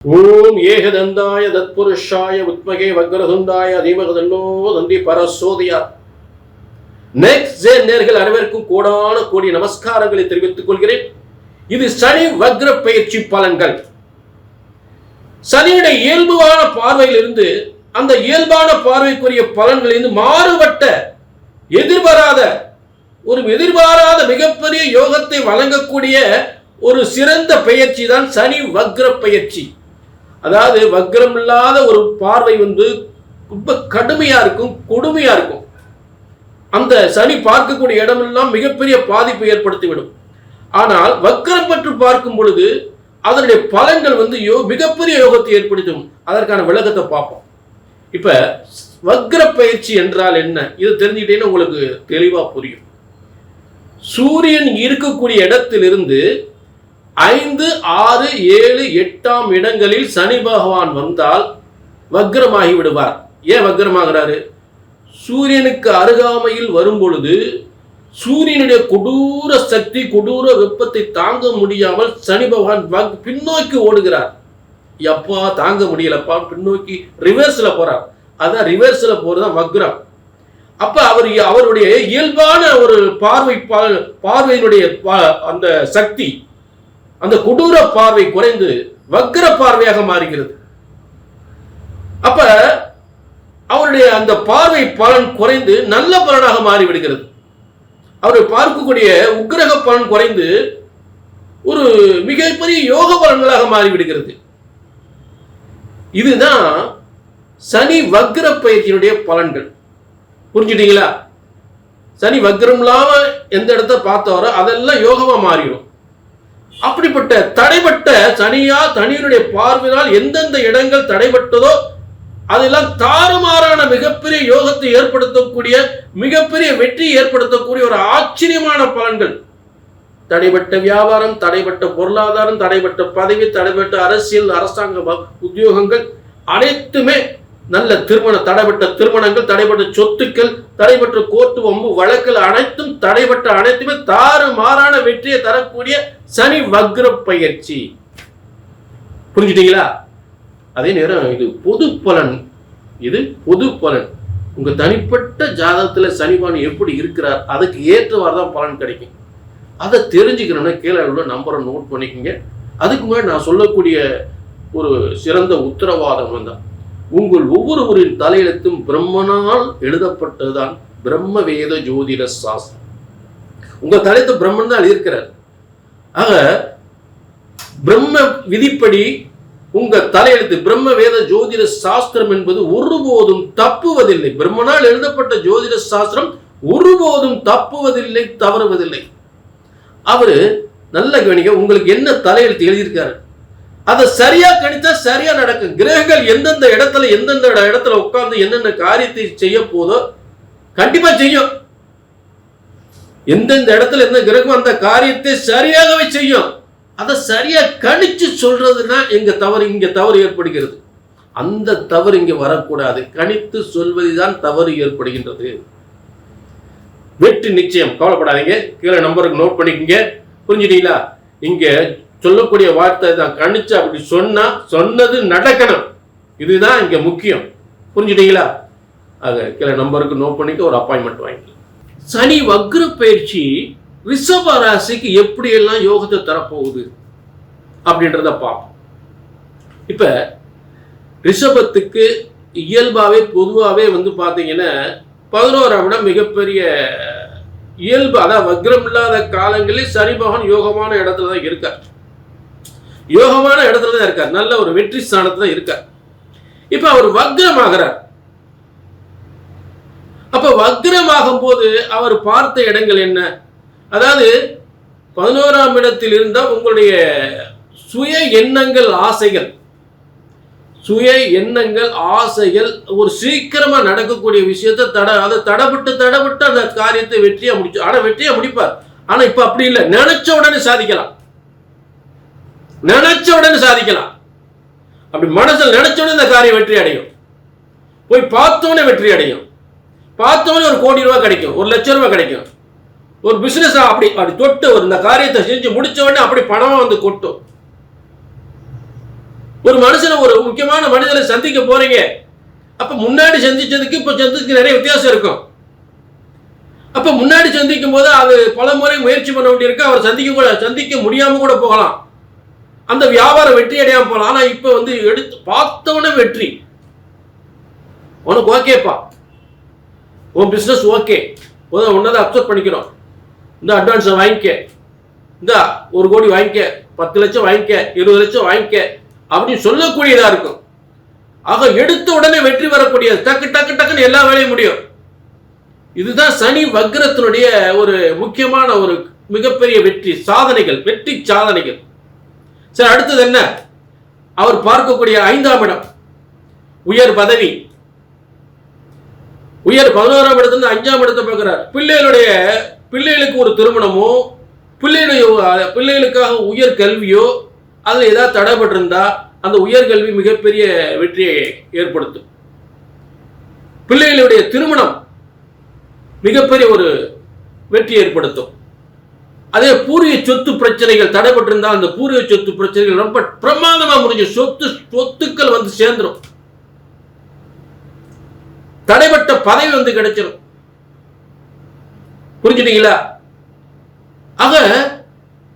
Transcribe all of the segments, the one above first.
ஓம் ஏகதந்தாய தத்புருஷாய வித்மகே வக்ரதுண்டாய தீமகி தன்னோ தந்தி பரசோதயாத். நெக்ஸ்ட் ஜே நேர்கள் அனைவருக்கும் கோடான கோடி நமஸ்காரங்களை தெரிவித்துக் கொள்கிறேன். இது சனி வக்ர பயிற்சி பலன்கள். சனியுடைய இயல்பான பார்வையிலிருந்து அந்த இயல்பான பார்வைக்குரிய பலன்களிலிருந்து மாறுபட்ட எதிர்பாராத மிகப்பெரிய யோகத்தை வழங்கக்கூடிய ஒரு சிறந்த பயிற்சி தான் சனி வக்ர பயிற்சி. அதாவது வக்ரம் இல்லாத ஒரு பார்வை ரொம்ப கடுமையா இருக்கும், கொடுமையா இருக்கும். அந்த சனி பார்க்கக்கூடிய இடமெல்லாம் மிகப்பெரிய பாதிப்பை ஏற்படுத்திவிடும். ஆனால் வக்ரம் பற்றி பார்க்கும் பொழுது அதனுடைய பலன்கள் மிகப்பெரிய யோகத்தை ஏற்படுத்தும். அதற்கான விளக்கத்தை பார்ப்போம். இப்ப வக்ர பயிற்சி என்றால் என்ன, இது தெரிஞ்சுக்கிட்டீங்கன்னா உங்களுக்கு தெளிவா புரியும். சூரியன் இருக்கக்கூடிய இடத்திலிருந்து 5, 6, 7, 8ஆம் இடங்களில் சனி பகவான் வந்தால் வக்ரமாகி விடுவார். ஏன் வக்ரமாகிறாரு? சூரியனுக்கு அருகாமையில் வரும் பொழுது சூரியனுடைய கொடூர சக்தி, கொடூர வெப்பத்தை தாங்க முடியாமல் சனி பகவான் பின்னோக்கி ஓடுகிறார். எப்பா தாங்க முடியலப்பா, பின்னோக்கி ரிவர்ஸ்ல போறார். அதான் ரிவர்ஸ்ல போறதுதான் வக்ரம். அப்ப அவருடைய இயல்பான ஒரு பார்வையினுடைய அந்த சக்தி, அந்த கொடூர பார்வை குறைந்து வக்ர பார்வையாக மாறுகிறது. அப்ப அவருடைய அந்த பார்வை பலன் குறைந்து நல்ல பலனாக மாறிவிடுகிறது. அவரை பார்க்கக்கூடிய உக்கிரக பலன் குறைந்து ஒரு மிகப்பெரிய யோக பலன்களாக மாறிவிடுகிறது. இதுதான் சனி வக்ர பயிற்சியினுடைய பலன்கள். புரிஞ்சுட்டீங்களா? சனி வக்ரம் இல்லாம எந்த இடத்த பார்த்தவரோ அதெல்லாம் யோகமா மாறிடும். அப்படிப்பட்ட தடைப்பட்ட சனியினுடைய பார்வையினால் எந்தெந்த இடங்கள் தடைப்பட்டதோ அதெல்லாம் தாறுமாறான மிகப்பெரிய யோகத்தை ஏற்படுத்தக்கூடிய, மிகப்பெரிய வெற்றியை ஏற்படுத்தக்கூடிய ஒரு ஆச்சரியமான பலன்கள். தடைப்பட்ட வியாபாரம், தடைப்பட்ட பொருளாதாரம், தடைப்பட்ட பதவி, தடைப்பட்ட அரசியல், அரசாங்க உத்தியோகங்கள் அனைத்துமே நல்ல தடைப்பட்ட திருமணங்கள், தடைப்பட்ட சொத்துக்கள், தடைப்பட்ட கோர்ட்டு வம்பு வழக்குகள் அனைத்தும் தடைப்பட்ட அனைத்துமே தாறுமாறான வெற்றியை தரக்கூடிய சனி வக்ர பயிற்சி. புரிஞ்சுட்டீங்களா? அதே நேரம் இது பொது பலன். உங்க தனிப்பட்ட ஜாதகத்துல சனிபான் எப்படி இருக்கிறார் அதுக்கு ஏற்றவாறு தான் பலன் கிடைக்கும். அதை தெரிஞ்சுக்கணும்னா கீழே உள்ள நம்பரை நோட் பண்ணிக்கோங்க. அதுக்கு முன்னாடி நான் சொல்லக்கூடிய ஒரு சிறந்த உத்தரவாதம் தான், உங்கள் ஒவ்வொருவரின் தலையெழுத்தும் பிரம்மனால் எழுதப்பட்டதுதான் பிரம்ம வேத ஜோதிட சாஸ்திரம். உங்க தலையெழுத்து பிரம்மன் தான் எழுதியிருக்கிறார். ஆக பிரம்ம விதிப்படி உங்க தலையெழுத்து பிரம்ம வேத ஜோதிட சாஸ்திரம் என்பது ஒருபோதும் தப்புவதில்லை. பிரம்மனால் எழுதப்பட்ட ஜோதிட சாஸ்திரம் ஒருபோதும் தப்புவதில்லை, தவறுவதில்லை. அவரு நல்ல கவனிக்க, உங்களுக்கு என்ன தலையெழுத்து எழுதியிருக்காரு அதை சரியா கணித்தா சரியா நடக்கும். கிரகங்கள் எந்தெந்த இடத்துல உட்கார்ந்து என்னென்ன காரியத்தை செய்ய போதோ கண்டிப்பா செய்யும். எந்தெந்த இடத்துல எந்த கிரகம் அந்த காரியத்தை சரியாகவே செய்யும். அதை சரியா கணிச்சு சொல்றதுன்னா இங்க தவறு ஏற்படுகிறது. அந்த தவறு இங்க வரக்கூடாது. கணித்து சொல்வதுதான் தவறு ஏற்படுகின்றது. வெற்றி நிச்சயம், கவலைப்படாதீங்க. கீழே நம்பருக்கு நோட் பண்ணிக்கங்க. புரிஞ்சுட்டீங்களா? இங்க சொல்லக்கூடிய வார்த்தை தான், கணிச்சு அப்படி சொன்னது நடக்கணும். இதுதான் இங்க முக்கியம். புரிஞ்சுட்டீங்களா? ஆக கீழே நம்பருக்கு நோட் பண்ணிக்க, ஒரு அப்பாயின்மெண்ட் வாங்கிக்கலாம். சனி வக்ர பயிற்சி ரிஷப ராசிக்கு எப்படியெல்லாம் யோகத்தை தரப்போகுது அப்படின்றத பார்ப்போம். இப்ப ரிஷபத்துக்கு இயல்பாவே பொதுவாகவே பாத்தீங்கன்னா 11ஆம் இடம் மிகப்பெரிய இயல்பு. அதாவது வக்ரம் இல்லாத காலங்களில் சனி பகவான் யோகமான இடத்துல தான் இருக்கார். நல்ல ஒரு வெற்றி ஸ்தானத்துல இருக்கார். இப்ப அவர் வக்ரமாகிறார். அப்ப வக்ரமாகும் போது அவர் பார்த்த இடங்கள் என்ன? அதாவது 11ஆம் இடத்தில் இருந்தால் உங்களுடைய சுய எண்ணங்கள், ஆசைகள் ஒரு சீக்கிரமா நடக்கக்கூடிய விஷயத்தை தடப்பட்டு அந்த காரியத்தை வெற்றியா முடிப்பார். ஆனா இப்ப அப்படி இல்லை. நினைச்ச உடனே சாதிக்கலாம். அப்படி மனசில் நினைச்ச உடனே இந்த காரியம் வெற்றி அடையும். போய் பார்த்தோன்னே வெற்றி அடையும். பார்த்தோன்னே 1 கோடி ரூபாய் கிடைக்கும், 1 லட்சம் ரூபாய் கிடைக்கும். ஒரு பிசினஸ் அப்படி தொட்டு இந்த காரியத்தை செஞ்சு முடிச்ச உடனே அப்படி பணமா கொட்டும். ஒரு மனுஷனை, ஒரு முக்கியமான மனிதனை சந்திக்க போறீங்க. அப்ப முன்னாடி சந்திச்சதுக்கு இப்ப சந்திச்சதுக்கு நிறைய வித்தியாசம் இருக்கும். அப்ப முன்னாடி சந்திக்கும் போது அது பல முறை முயற்சி பண்ண வேண்டியிருக்கு. அவர் சந்திக்க முடியாம கூட போகலாம். அந்த வியாபாரம் வெற்றி அடையாம போகலாம். ஆனா இப்ப வந்து எடுத்து பார்த்தவன வெற்றி. உனக்கு ஓகேப்பா, உன் பிசினஸ் ஓகே, உன்னதான் அப்செப்ட் பண்ணிக்கிறோம், இந்த அட்வான்ஸ் வாங்கிக்க, இந்த 1 கோடி வாங்கிக்க, 10 லட்சம் வாங்கிக்க, 20 லட்சம் வாங்கிக்க அப்படின்னு சொல்லக்கூடியதா இருக்கும். ஆக எடுத்த உடனே வெற்றி வரக்கூடிய, டக்கு டக்கு டக்குன்னு எல்லா வேலையும் முடியும். இதுதான் சனி வக்ரத்தினுடைய ஒரு முக்கியமான ஒரு மிகப்பெரிய வெற்றி சாதனைகள், வெற்றி சாதனைகள். சரி, அடுத்தது என்ன? அவர் பார்க்கக்கூடிய 5ஆம் இடம் உயர் பதவி. உயர் 11ஆம் இடத்துல 5ஆம் இடத்தை பார்க்கிறார். பிள்ளைகளுக்கு ஒரு திருமணமோ, பிள்ளைகளுக்காக உயர் கல்வியோ, அதுல ஏதாவது தடைபட்டிருந்தா அந்த உயர்கல்வி மிகப்பெரிய வெற்றியை ஏற்படுத்தும். பிள்ளைகளுடைய திருமணம் மிகப்பெரிய ஒரு வெற்றி ஏற்படுத்தும். அதே பூர்வீக சொத்து பிரச்சனைகள் தடைபட்டிருந்தால் அந்த பூர்வீக சொத்து பிரச்சனைகள் ரொம்ப பிரமாதமா முடிஞ்சு சொத்துக்கள் வந்து சேர்ந்துடும். தடைபட்ட பதவி வந்து கிடைச்சிடும். புரிஞ்சுட்டீங்களா? ஆக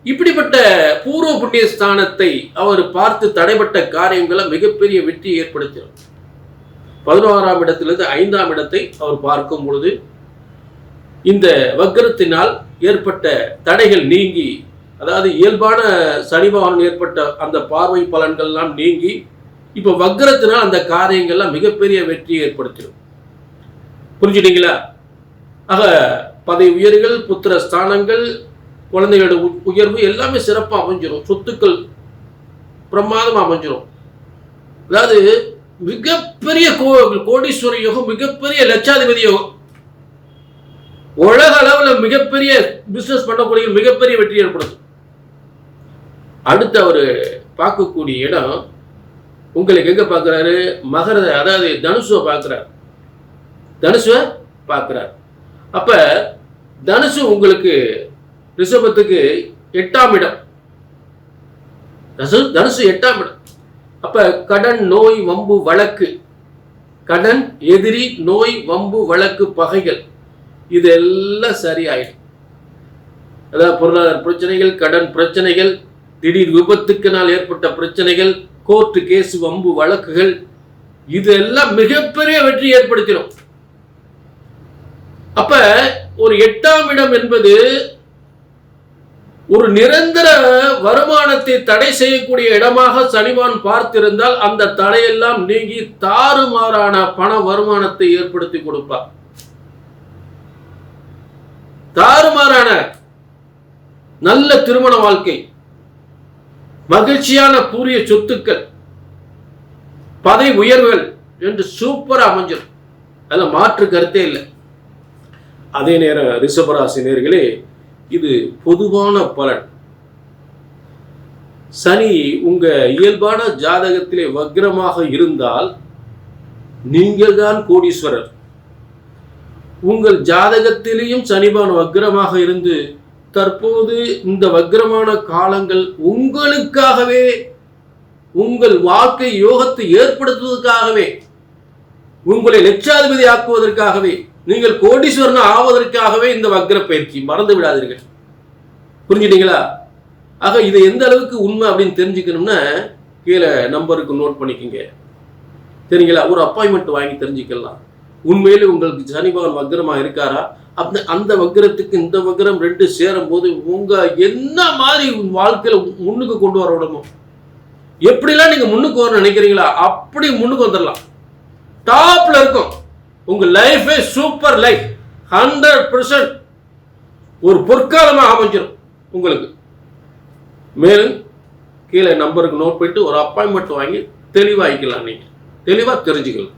இப்படிப்பட்ட பூர்வ புண்ணிய ஸ்தானத்தை அவர் பார்த்து தடைபட்ட காரியங்களை மிகப்பெரிய வெற்றியை ஏற்படுத்தினார். 11ஆம் இடத்திலிருந்து 5ஆம் இடத்தை அவர் பார்க்கும் பொழுது இந்த வக்ரத்தினால் ஏற்பட்ட தடைகள் நீங்கி, அதாவது இயல்பான சனி பகவான் ஏற்பட்ட அந்த பார்வை பலன்கள் எல்லாம் நீங்கி, இப்ப வக்ரத்தினால் அந்த காரியங்கள்லாம் மிகப்பெரிய வெற்றியை ஏற்படுத்திடும். புரிஞ்சுட்டீங்களா? ஆக பதவி உயர்கள், புத்திர ஸ்தானங்கள், குழந்தைகளோட உயர்வு எல்லாமே சிறப்பாக அமைஞ்சிடும். சொத்துக்கள் பிரமாதம் அமைஞ்சிடும். அதாவது மிகப்பெரிய கோடீஸ்வர யோகம், மிகப்பெரிய லட்சாதிபதி யோகம், உலக அளவில் மிகப்பெரிய பிசினஸ் பண்ணக்கூடிய மிகப்பெரிய வெற்றி ஏற்படுத்தும். அடுத்து அவர் பார்க்கக்கூடிய இடம் உங்களுக்கு எங்க பார்க்கிறாரு? மகர, அதாவது தனுசுவை பார்க்கிறார். தனுசுவை பார்க்கிறார். அப்ப தனுசு உங்களுக்கு ரிஷபத்துக்கு 8ஆம் இடம். தனுசு 8ஆம் இடம். அப்ப கடன், நோய், வம்பு, வழக்கு, கடன், எதிரி, நோய், வம்பு, வழக்கு, பகைகள் இதெல்லாம் சரியாயிடும். அதாவது பொருளாதார பிரச்சனைகள், கடன் பிரச்சனைகள், திடீர் விபத்துக்கினால் ஏற்பட்ட பிரச்சனைகள், கோர்ட்டு கேஸ், வம்பு, வழக்குகள் இதெல்லாம் மிகப்பெரிய வெற்றி ஏற்படுத்திடும். அப்ப ஒரு 8ஆம் இடம் என்பது ஒரு நிரந்தர வருமானத்தை தடை செய்யக்கூடிய இடமாக சனிவான் பார்த்திருந்தால் அந்த தடையெல்லாம் நீங்கி தாறுமாறான பண வருமானத்தை ஏற்படுத்தி கொடுப்பார். தாறுமாறான நல்ல திருமண வாழ்க்கை, மகிழ்ச்சியான பூரிய சொத்துக்கள், பதவி உயர்வுகள் என்று சூப்பரா அமைஞ்சிடும். அதுல மாற்று கருத்தே இல்லை. அதே நேரம் ரிஷபராசி நேயர்களே, இது பொதுவான பலன். சனி உங்க இயல்பான ஜாதகத்திலே வக்ரமாக இருந்தால் நீங்கள் தான் கோடீஸ்வரர். உங்கள் ஜாதகத்திலேயும் சனிபான் வக்ரமாக இருந்து தற்போது இந்த வக்ரமான காலங்கள் உங்களுக்காகவே, உங்கள் வாழ்க்கை யோகத்தை ஏற்படுத்துவதற்காகவே, உங்களை லட்சாதிபதி ஆக்குவதற்காகவே, நீங்கள் கோடீஸ்வரன் ஆவதற்காகவே இந்த வக்ர பயிற்சி. மறந்து விடாதீர்கள். புரிஞ்சுட்டீங்களா? ஆக இது எந்த அளவுக்கு உண்மை அப்படின்னு தெரிஞ்சுக்கணும்னா கீழே நம்பருக்கு நோட் பண்ணிக்கோங்க. சரிங்களா? ஒரு அப்பாயின்மெண்ட் வாங்கி தெரிஞ்சுக்கலாம். உண்மையிலே உங்களுக்கு சனி பகவான் வக்ரமா இருக்காரா? அந்த வக்ரத்துக்கு இந்த வக்ரம் 2 சேரும் போது உங்க என்ன மாதிரி வாழ்க்கையில முன்னுக்கு கொண்டு வர விடணும், எப்படிலாம் நீங்க முன்னுக்கு வர நினைக்கிறீங்களா அப்படி முன்னுக்கு வந்துடலாம். டாப்ல இருக்கும். உங்க லைஃபே சூப்பர் லைஃப், 100% ஒரு பொற்காலமாக அமைஞ்சிடும் உங்களுக்கு. மேலும் கீழே நம்பருக்கு நோட் பண்ணிட்டு ஒரு அப்பாயின்மெண்ட் வாங்கி தெளிவாகிக்கலாம். நீங்க தெளிவா தெரிஞ்சுக்கலாம்.